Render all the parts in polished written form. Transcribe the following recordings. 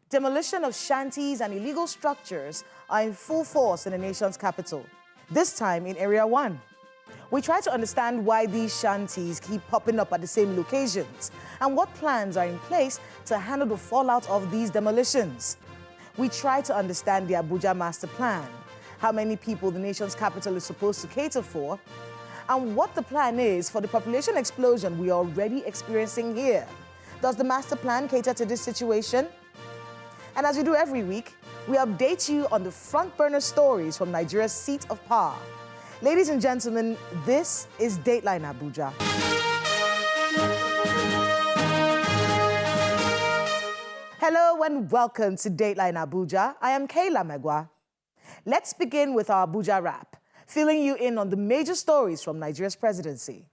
Demolition of shanties and illegal structures are in full force in the nation's capital, this time in Area 1. We try to understand why these shanties keep popping up at the same locations and what plans are in place to handle the fallout of these demolitions. We try to understand the Abuja master plan, how many people the nation's capital is supposed to cater for, and what the plan is for the population explosion we are already experiencing here. Does the master plan cater to this situation? And as we do every week, we update you on the front burner stories from Nigeria's seat of power. Ladies and gentlemen, this is Dateline Abuja. Hello and welcome to Dateline Abuja. I am Kayla Megwa. Let's begin with our Buja Wrap, filling you in on the major stories from Nigeria's presidency.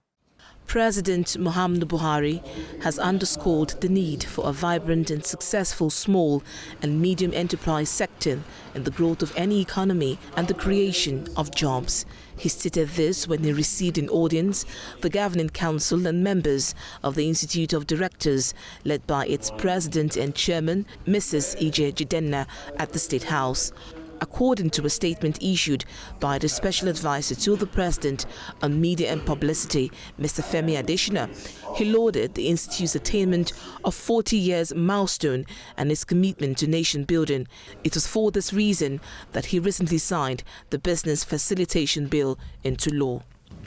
President Muhammadu Buhari has underscored the need for a vibrant and successful small and medium enterprise sector in the growth of any economy and the creation of jobs. He stated this when he received in audience the Governing Council and members of the Institute of Directors, led by its president and chairman, Mrs. Ije Jidenna, at the State House. According to a statement issued by the Special Advisor to the President on Media and Publicity, Mr. Femi Adesina, he lauded the Institute's attainment of 40 years milestone and its commitment to nation building. It was for this reason that he recently signed the Business Facilitation Bill into law.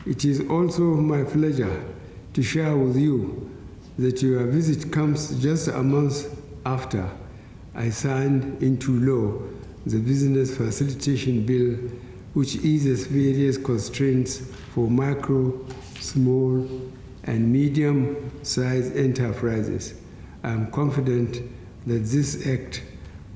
It is also my pleasure to share with you that your visit comes just a month after I signed into law the Business Facilitation Bill, which eases various constraints for micro, small, and medium-sized enterprises. I am confident that this act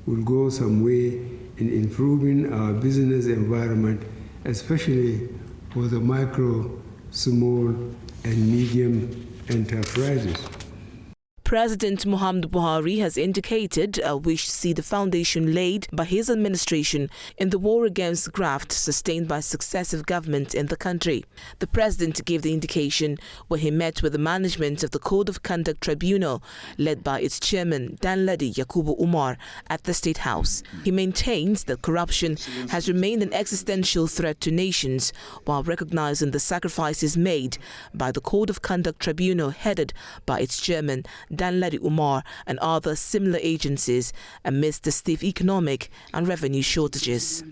will go some way in improving our business environment, especially for the micro, small, and medium enterprises. President Muhammadu Buhari has indicated a wish to see the foundation laid by his administration in the war against graft sustained by successive governments in the country. The president gave the indication when he met with the management of the Code of Conduct Tribunal, led by its chairman, Danladi Yakubu Umar, at the State House. He maintains that corruption has remained an existential threat to nations, while recognizing the sacrifices made by the Code of Conduct Tribunal, headed by its chairman, Danladi Umar, and other similar agencies amidst the stiff economic and revenue shortages.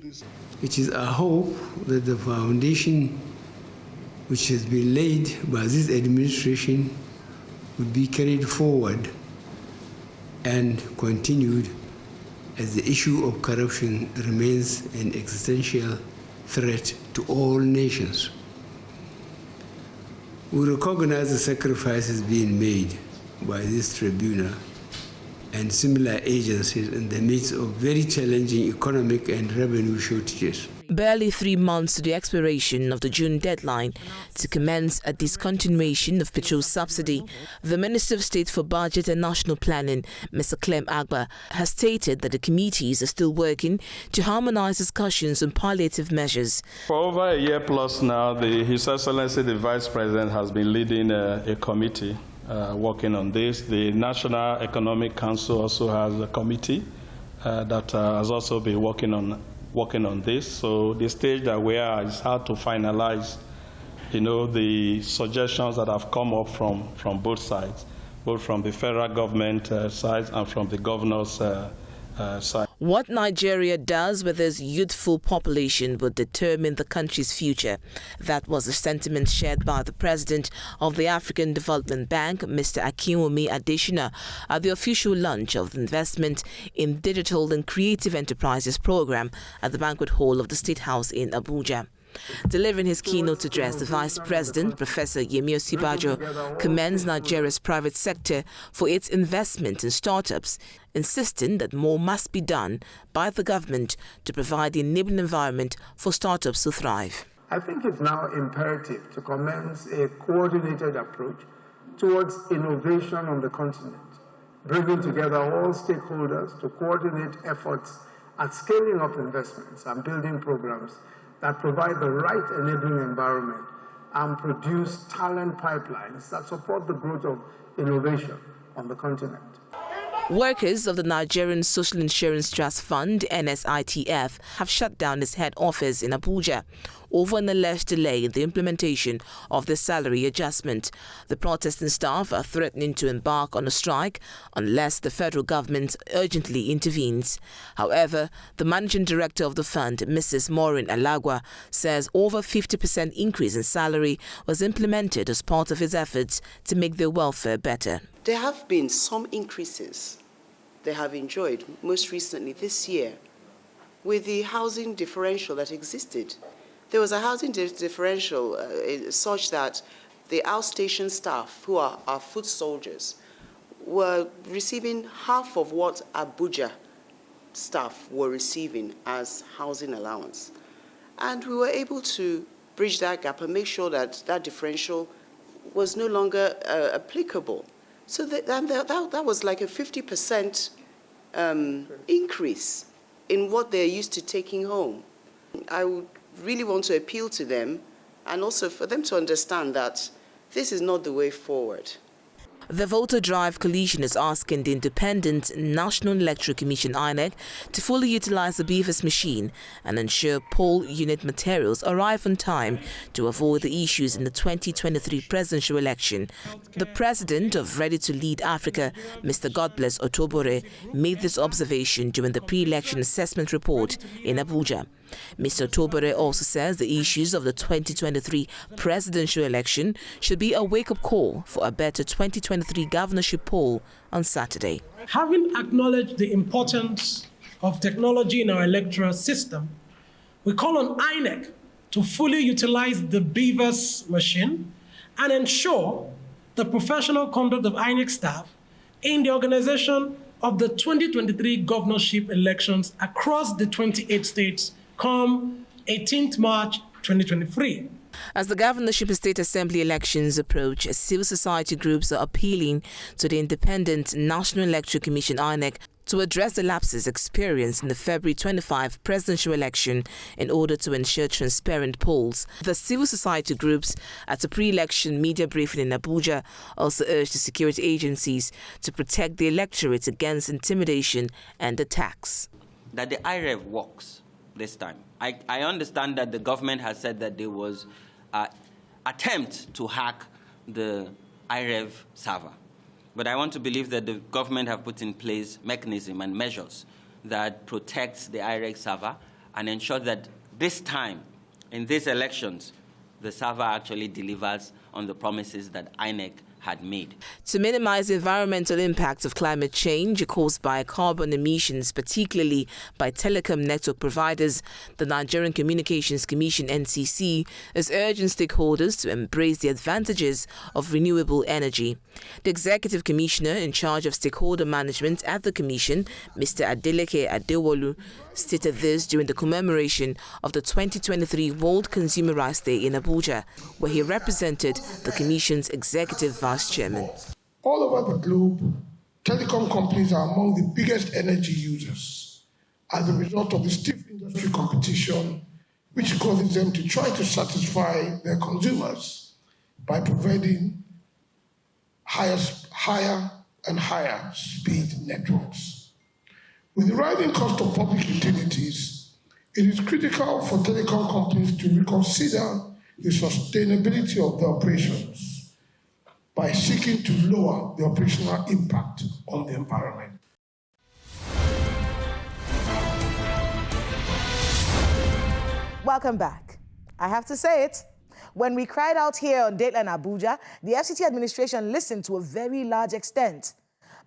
It is our hope that the foundation which has been laid by this administration will be carried forward and continued, as the issue of corruption remains an existential threat to all nations. We recognize the sacrifices being made by this tribunal and similar agencies in the midst of very challenging economic and revenue shortages. Barely 3 months to the expiration of the June deadline to commence a discontinuation of petrol subsidy, the Minister of State for Budget and National Planning, Mr. Clem Agba, has stated that the committees are still working to harmonize discussions on palliative measures. For over a year plus now, His Excellency the Vice President has been leading a committee working on this. The National Economic Council also has a committee that has also been working on this. So the stage that we are is how to finalize, the suggestions that have come up from both sides, both from the federal government side and from the governor's side. What Nigeria does with its youthful population will determine the country's future. That was the sentiment shared by the president of the African Development Bank, Mr. Akinwumi Adesina, at the official launch of the Investment in Digital and Creative Enterprises program at the banquet hall of the State House in Abuja. Delivering his keynote address, the Vice President, Professor Yemi Osibajo, commends Nigeria's private sector for its investment in startups, insisting that more must be done by the government to provide the enabling environment for startups to thrive. I think it's now imperative to commence a coordinated approach towards innovation on the continent, bringing together all stakeholders to coordinate efforts at scaling up investments and building programs that provide the right enabling environment and produce talent pipelines that support the growth of innovation on the continent. Workers of the Nigerian Social Insurance Trust Fund, NSITF, have shut down its head office in Abuja over an alleged delay in the implementation of the salary adjustment. The protesting staff are threatening to embark on a strike unless the federal government urgently intervenes. However, the managing director of the fund, Mrs. Maureen Alagwa, says over 50% increase in salary was implemented as part of his efforts to make their welfare better. There have been some increases they have enjoyed, most recently this year, with the housing differential that existed. There was a housing differential such that the outstation staff, who are our foot soldiers, were receiving half of what Abuja staff were receiving as housing allowance. And we were able to bridge that gap and make sure that that differential was no longer applicable. So that was like a 50% increase in what they're used to taking home. I would really want to appeal to them and also for them to understand that this is not the way forward. The Voter Drive Coalition is asking the Independent National Electoral Commission (INEC) to fully utilize the BVAS machine and ensure poll unit materials arrive on time to avoid the issues in the 2023 presidential election. The president of Ready to Lead Africa, Mr. Godbless Otobore, made this observation during the pre-election assessment report in Abuja. Mr. Otobore also says the issues of the 2023 presidential election should be a wake-up call for a better 2023 governorship poll on Saturday. Having acknowledged the importance of technology in our electoral system, we call on INEC to fully utilize the BVAS machine and ensure the professional conduct of INEC staff in the organization of the 2023 governorship elections across the 28 states come 18th March 2023. As the governorship and state assembly elections approach, civil society groups are appealing to the Independent National Electoral Commission (INEC) to address the lapses experienced in the February 25 presidential election in order to ensure transparent polls. The civil society groups at a pre-election media briefing in Abuja also urged the security agencies to protect the electorate against intimidation and attacks. That the IREV works this time. I understand that the government has said that there was an attempt to hack the IREV server. But I want to believe that the government have put in place mechanism and measures that protects the IREV server and ensure that this time, in these elections, the server actually delivers on the promises that INEC had made. To minimize the environmental impacts of climate change caused by carbon emissions, particularly by telecom network providers, the Nigerian Communications Commission (NCC) is urging stakeholders to embrace the advantages of renewable energy. The Executive Commissioner in charge of stakeholder management at the Commission, Mr. Adeleke Adewolu, stated this during the commemoration of the 2023 World Consumer Rights Day in Abuja, where he represented the Commission's Executive Vice Chairman. All over the globe, telecom companies are among the biggest energy users as a result of the stiff industry competition, which causes them to try to satisfy their consumers by providing higher and higher speed networks. With the rising cost of public utilities, it is critical for telecom companies to reconsider the sustainability of their operations by seeking to lower the operational impact on the environment. Welcome back. I have to say it. When we cried out here on Dateline Abuja, the FCTA administration listened to a very large extent.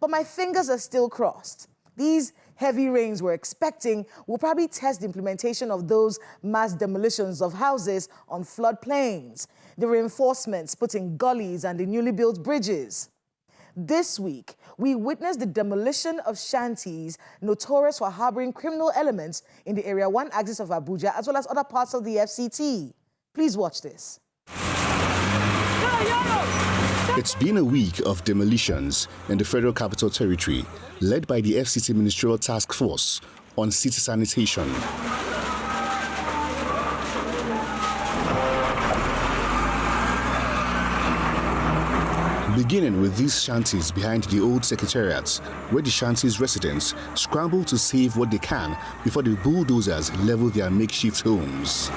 But my fingers are still crossed. These heavy rains we're expecting will probably test the implementation of those mass demolitions of houses on floodplains, the reinforcements put in gullies and the newly built bridges. This week, we witnessed the demolition of shanties notorious for harboring criminal elements in the Area 1 axis of Abuja, as well as other parts of the FCT. Please watch this. It's been a week of demolitions in the Federal Capital Territory, led by the FCT Ministerial Task Force on City Sanitation. Beginning with these shanties behind the old secretariat, where the shanties residents scramble to save what they can before the bulldozers level their makeshift homes.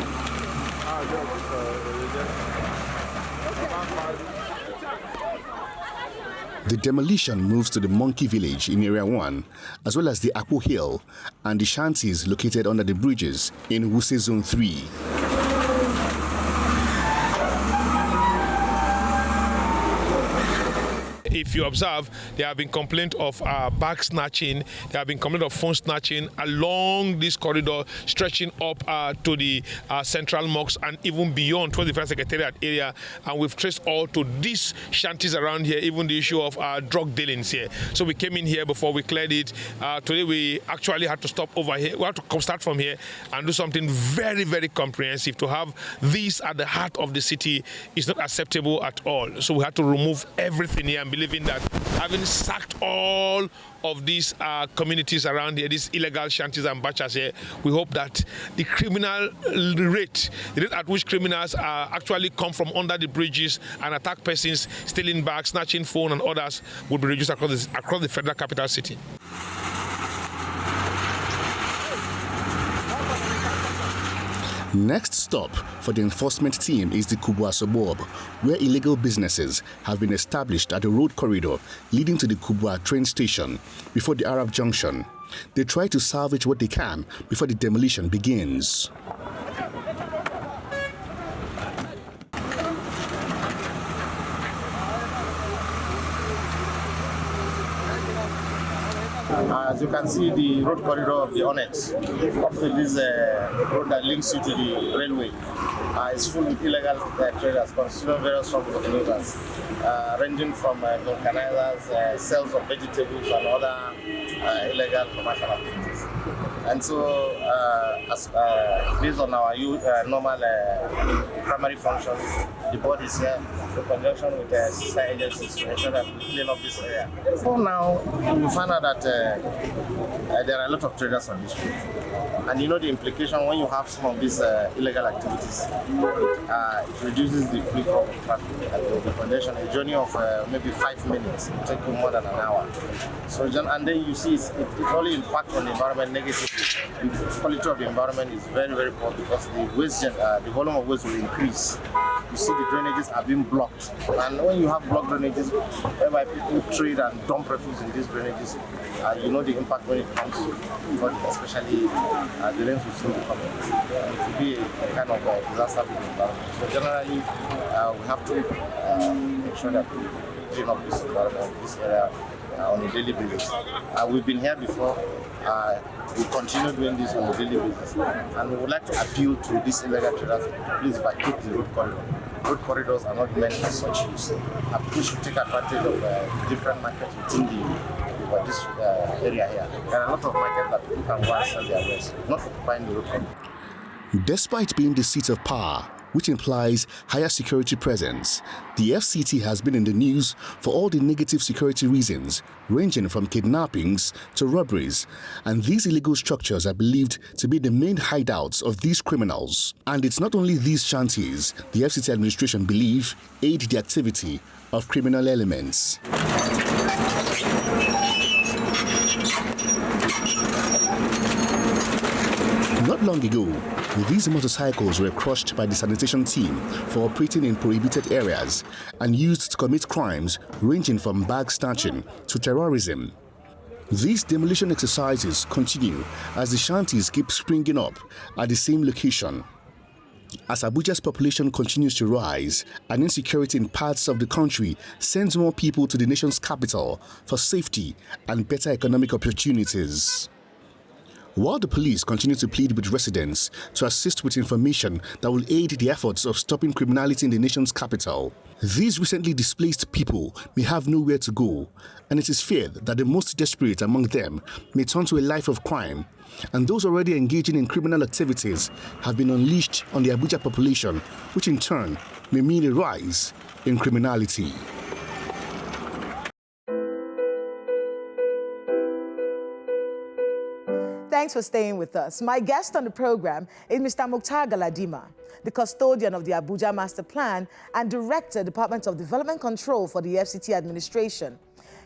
The demolition moves to the Monkey Village in Area 1, as well as the Akpo Hill and the shanties located under the bridges in Wuse Zone 3. If you observe, there have been complaints of bag snatching, there have been complaints of phone snatching along this corridor, stretching up to the central mosques and even beyond towards the Federal Secretariat area. And we've traced all to these shanties around here, even the issue of drug dealings here. So we came in here before we cleared it. Today we actually had to stop over here. We have to start from here and do something very, very comprehensive. To have this at the heart of the city is not acceptable at all. So we had to remove everything here and believing that having sacked all of these communities around here, these illegal shanties and bachas here, we hope that the criminal rate, the rate at which criminals actually come from under the bridges and attack persons, stealing bags, snatching phone and others, will be reduced across the federal capital city. Next stop for the enforcement team is the Kubwa suburb, where illegal businesses have been established at the road corridor leading to the Kubwa train station before the Arab Junction. They try to salvage what they can before the demolition begins. As you can see, the road corridor of the Onyx, up to this road that links you to the railway, is full with illegal traders, considering various forms of traders, ranging from vulcanizers, sales of vegetables and other illegal commercial activities. And so, based on our normal primary functions, the board is here in conjunction with sister agencies to ensure that we clean up this area. So now, we found out that there are a lot of traders on this route. And you know the implication when you have some of these illegal activities, it reduces the free flow of traffic at the congestion. A journey of maybe 5 minutes, it takes you more than an hour. So, and then you see it only impacts on the environment negatively. The quality of the environment is very, very poor because the waste, the volume of waste will increase. You see the drainages are being blocked. And when you have blocked drainages, whereby people trade and dump refuse in these drainages, you know the impact when it comes to flooding, especially the rains will soon be coming. It will be a kind of disaster for the environment. So generally, we have to make sure that we clean up this environment, this area on a daily basis. We've been here before. We continue doing this on a daily basis. And we would like to appeal to these illegal traders to please vacate the road corridor. Road corridors are not meant for such use. People should take advantage of different markets within this area here. There are a lot of markets that people can go and sell their wares, not occupying the road corridor. Despite being the seat of power, which implies higher security presence, the FCT has been in the news for all the negative security reasons, ranging from kidnappings to robberies, and these illegal structures are believed to be the main hideouts of these criminals. And it's not only these shanties the FCT administration believe aid the activity of criminal elements. Not long ago, these motorcycles were crushed by the sanitation team for operating in prohibited areas and used to commit crimes ranging from bag snatching to terrorism. These demolition exercises continue as the shanties keep springing up at the same location. As Abuja's population continues to rise and insecurity in parts of the country sends more people to the nation's capital for safety and better economic opportunities. While the police continue to plead with residents to assist with information that will aid the efforts of stopping criminality in the nation's capital, these recently displaced people may have nowhere to go, and it is feared that the most desperate among them may turn to a life of crime, and those already engaging in criminal activities have been unleashed on the Abuja population, which in turn may mean a rise in criminality. Thanks for staying with us. My guest on the program is Mr. Mukhtar Galadima, the custodian of the Abuja Master Plan and Director, Department of Development Control for the FCT administration.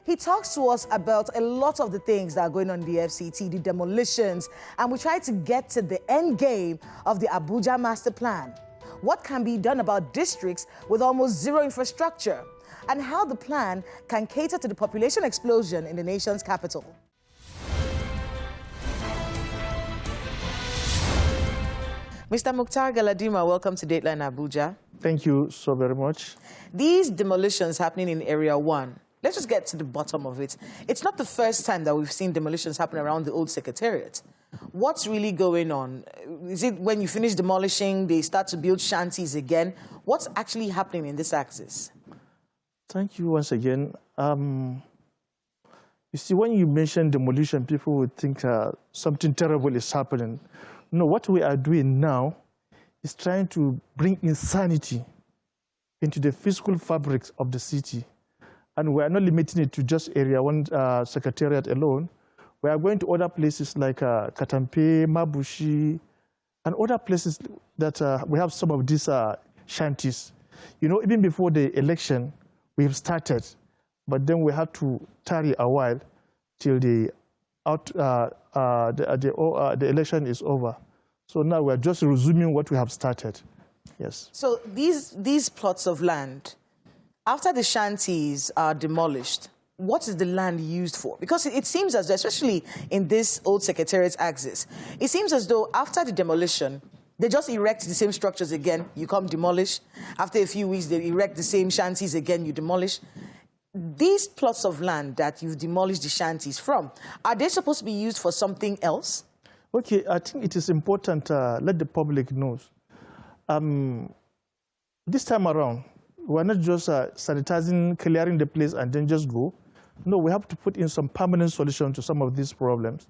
He talks to us about a lot of the things that are going on in the FCT, the demolitions, and we try to get to the end game of the Abuja Master Plan. What can be done about districts with almost zero infrastructure, and how the plan can cater to the population explosion in the nation's capital. Mr. Mukhtar Galadima, welcome to Dateline Abuja. Thank you so very much. These demolitions happening in Area 1, let's just get to the bottom of it. It's not the first time that we've seen demolitions happen around the old secretariat. What's really going on? Is it when you finish demolishing, they start to build shanties again? What's actually happening in this axis? Thank you once again. You see, when you mention demolition, people would think something terrible is happening. No, what we are doing now is trying to bring insanity into the physical fabrics of the city. And we are not limiting it to just Area 1 Secretariat alone. We are going to other places like Katampe, Mabushi, and other places that we have some of these shanties. You know, even before the election, we have started, but then we had to tarry a while till the election is over. So now we are just resuming what we have started. Yes. So these plots of land, after the shanties are demolished, what is the land used for? Because it seems as though, especially in this old secretariat axis, it seems as though after the demolition, they just erect the same structures again, you come demolish. After a few weeks, they erect the same shanties again, you demolish. These plots of land that you've demolished the shanties from, are they supposed to be used for something else? Okay, I think it is important to let the public know. This time around, we're not just sanitizing, clearing the place and then just go. No, we have to put in some permanent solution to some of these problems.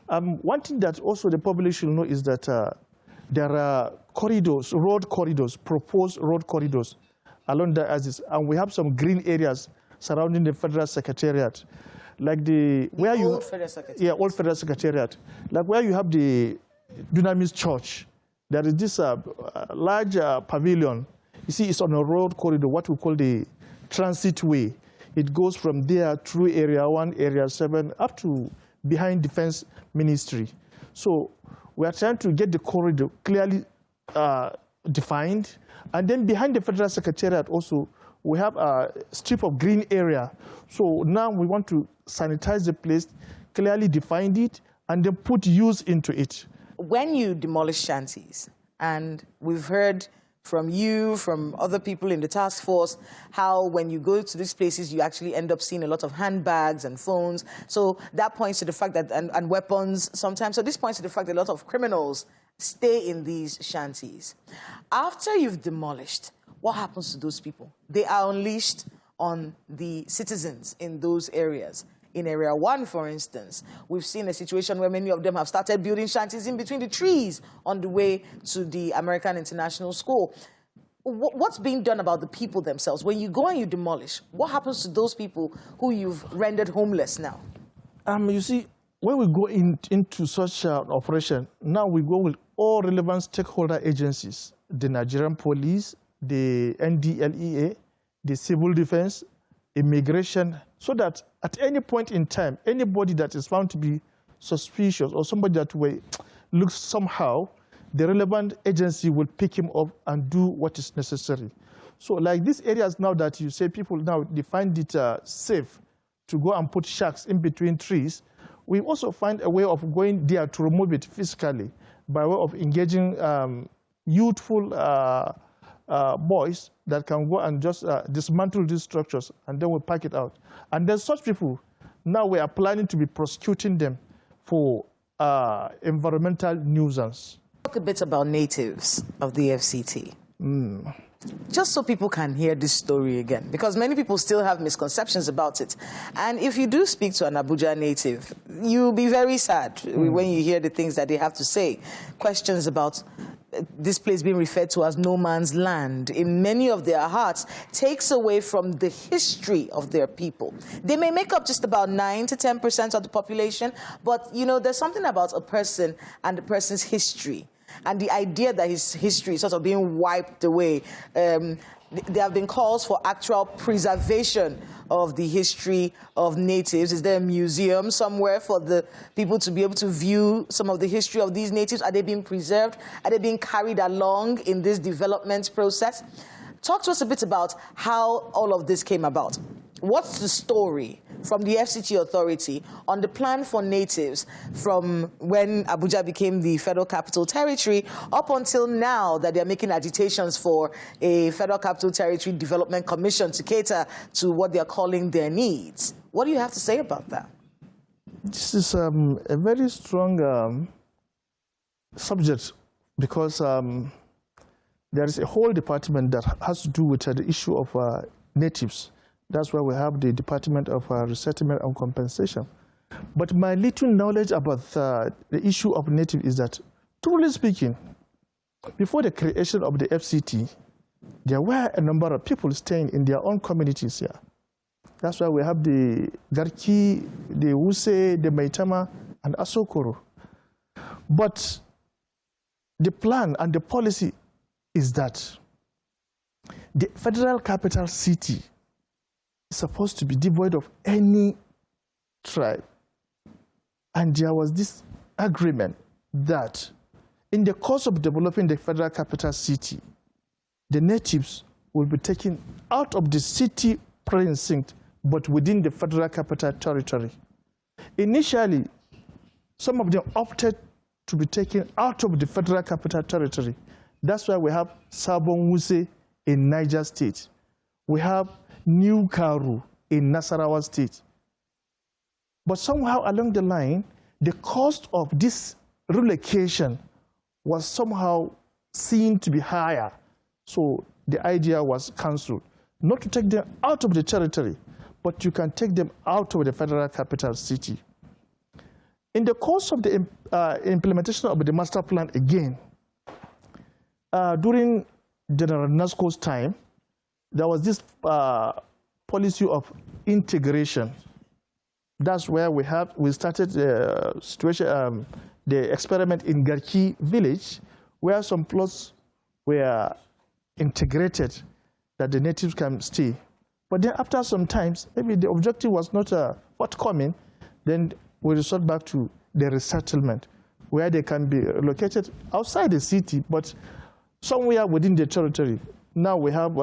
One thing that also the public should know is that there are corridors, road corridors, proposed road corridors along the axis, and we have some green areas surrounding the Federal Secretariat. Like old Federal Secretariat. Yeah, old Federal Secretariat. Like where you have the Dunamis Church, there is this large pavilion. You see, it's on a road corridor, what we call the transit way. It goes from there through Area 1, Area 7, up to behind Defense Ministry. So we are trying to get the corridor clearly defined. And then behind the Federal Secretariat also, we have a strip of green area. So now we want to sanitize the place, clearly define it, and then put use into it. When you demolish shanties, and we've heard from you, from other people in the task force, how when you go to these places, you actually end up seeing a lot of handbags and phones. So that points to the fact that, and weapons sometimes. So this points to the fact that a lot of criminals stay in these shanties. After you've demolished, what happens to those people? They are unleashed on the citizens in those areas. In Area 1, for instance, we've seen a situation where many of them have started building shanties in between the trees on the way to the American International School. What's being done about the people themselves? When you go and you demolish, what happens to those people who you've rendered homeless now? You see, when we go into such an operation, now we go with all relevant stakeholder agencies, the Nigerian police, the NDLEA, the civil defense, immigration, so that at any point in time, anybody that is found to be suspicious or somebody that looks somehow, the relevant agency will pick him up and do what is necessary. So like these areas now that you say people now, they find it safe to go and put shacks in between trees, we also find a way of going there to remove it physically by way of engaging youthful boys that can go and just dismantle these structures, and then we pack it out. And then such people, now we are planning to be prosecuting them for environmental nuisance. Talk a bit about natives of the FCT. Just so people can hear this story again, because many people still have misconceptions about it. And if you do speak to an Abuja native, you'll be very sad when you hear the things that they have to say. Questions about this place being referred to as no man's land in many of their hearts takes away from the history of their people. They may make up just about 9 to 10% of the population, but, you know, there's something about a person and the person's history. And the idea that his history is sort of being wiped away. There have been calls for actual preservation of the history of natives. Is there a museum somewhere for the people to be able to view some of the history of these natives? Are they being preserved? Are they being carried along in this development process? Talk to us a bit about how all of this came about. What's the story from the FCT authority on the plan for natives from when Abuja became the Federal Capital Territory up until now that they're making agitations for a Federal Capital Territory Development Commission to cater to what they're calling their needs? What do you have to say about that? This is a very strong subject because there is a whole department that has to do with the issue of natives. That's why we have the Department of Resettlement and Compensation. But my little knowledge about the issue of native is that, truly speaking, before the creation of the FCT, there were a number of people staying in their own communities here. That's why we have the Garki, the Wuse, the Maitama, and Asokoro. But the plan and the policy is that the Federal Capital City is supposed to be devoid of any tribe. And there was this agreement that in the course of developing the Federal Capital City, the natives will be taken out of the city precinct, but within the Federal Capital Territory. Initially, some of them opted to be taken out of the Federal Capital Territory. That's why we have Sabon Wuse in Niger State. We have New Karu in Nasarawa State. But somehow along the line, the cost of this relocation was somehow seen to be higher. So the idea was cancelled. Not to take them out of the territory, but you can take them out of the Federal Capital City. In the course of the implementation of the master plan again, during General Nasco's time, there was this policy of integration. That's where we started the situation, the experiment in Garki village, where some plots were integrated that the natives can stay. But then after some times, maybe the objective was not forthcoming, then we resort back to the resettlement, where they can be located outside the city, but somewhere within the territory. Now we have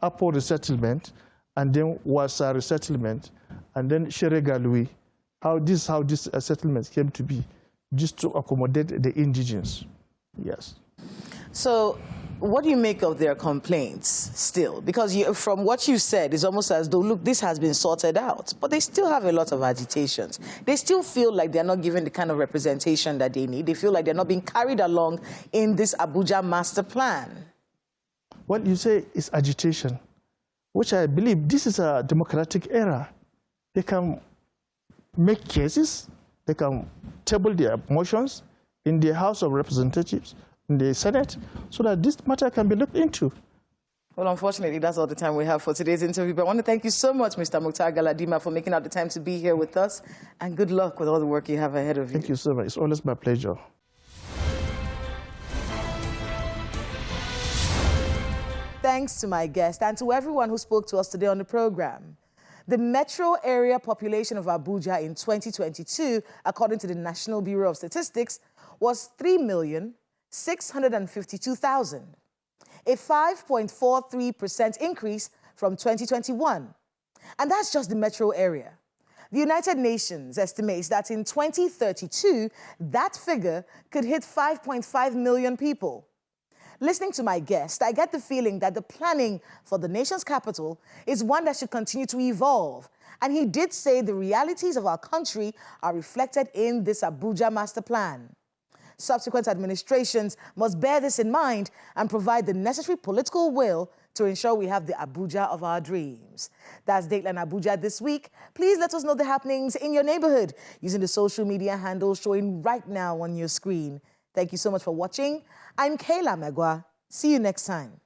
Apo resettlement, and then Wasa resettlement, and then Sheregalui. How this settlements came to be, just to accommodate the indigenes. Yes. So, what do you make of their complaints still? Because from what you said, it's almost as though, look, this has been sorted out, but they still have a lot of agitations. They still feel like they're not given the kind of representation that they need. They feel like they're not being carried along in this Abuja master plan. What you say is agitation, which I believe this is a democratic era. They can make cases, they can table their motions in the House of Representatives, in the Senate, so that this matter can be looked into. Well, unfortunately, that's all the time we have for today's interview. But I want to thank you so much, Mr. Mukhtar Galadima, for making out the time to be here with us. And good luck with all the work you have ahead of you. Thank you so much. It's always my pleasure. Thanks to my guest and to everyone who spoke to us today on the program. The metro area population of Abuja in 2022, according to the National Bureau of Statistics, was 3,652,000, a 5.43% increase from 2021. And that's just the metro area. The United Nations estimates that in 2032, that figure could hit 5.5 million people. Listening to my guest, I get the feeling that the planning for the nation's capital is one that should continue to evolve. And he did say the realities of our country are reflected in this Abuja master plan. Subsequent administrations must bear this in mind and provide the necessary political will to ensure we have the Abuja of our dreams. That's Dateline Abuja this week. Please let us know the happenings in your neighborhood using the social media handles showing right now on your screen. Thank you so much for watching. I'm Kayla Megwa. See you next time.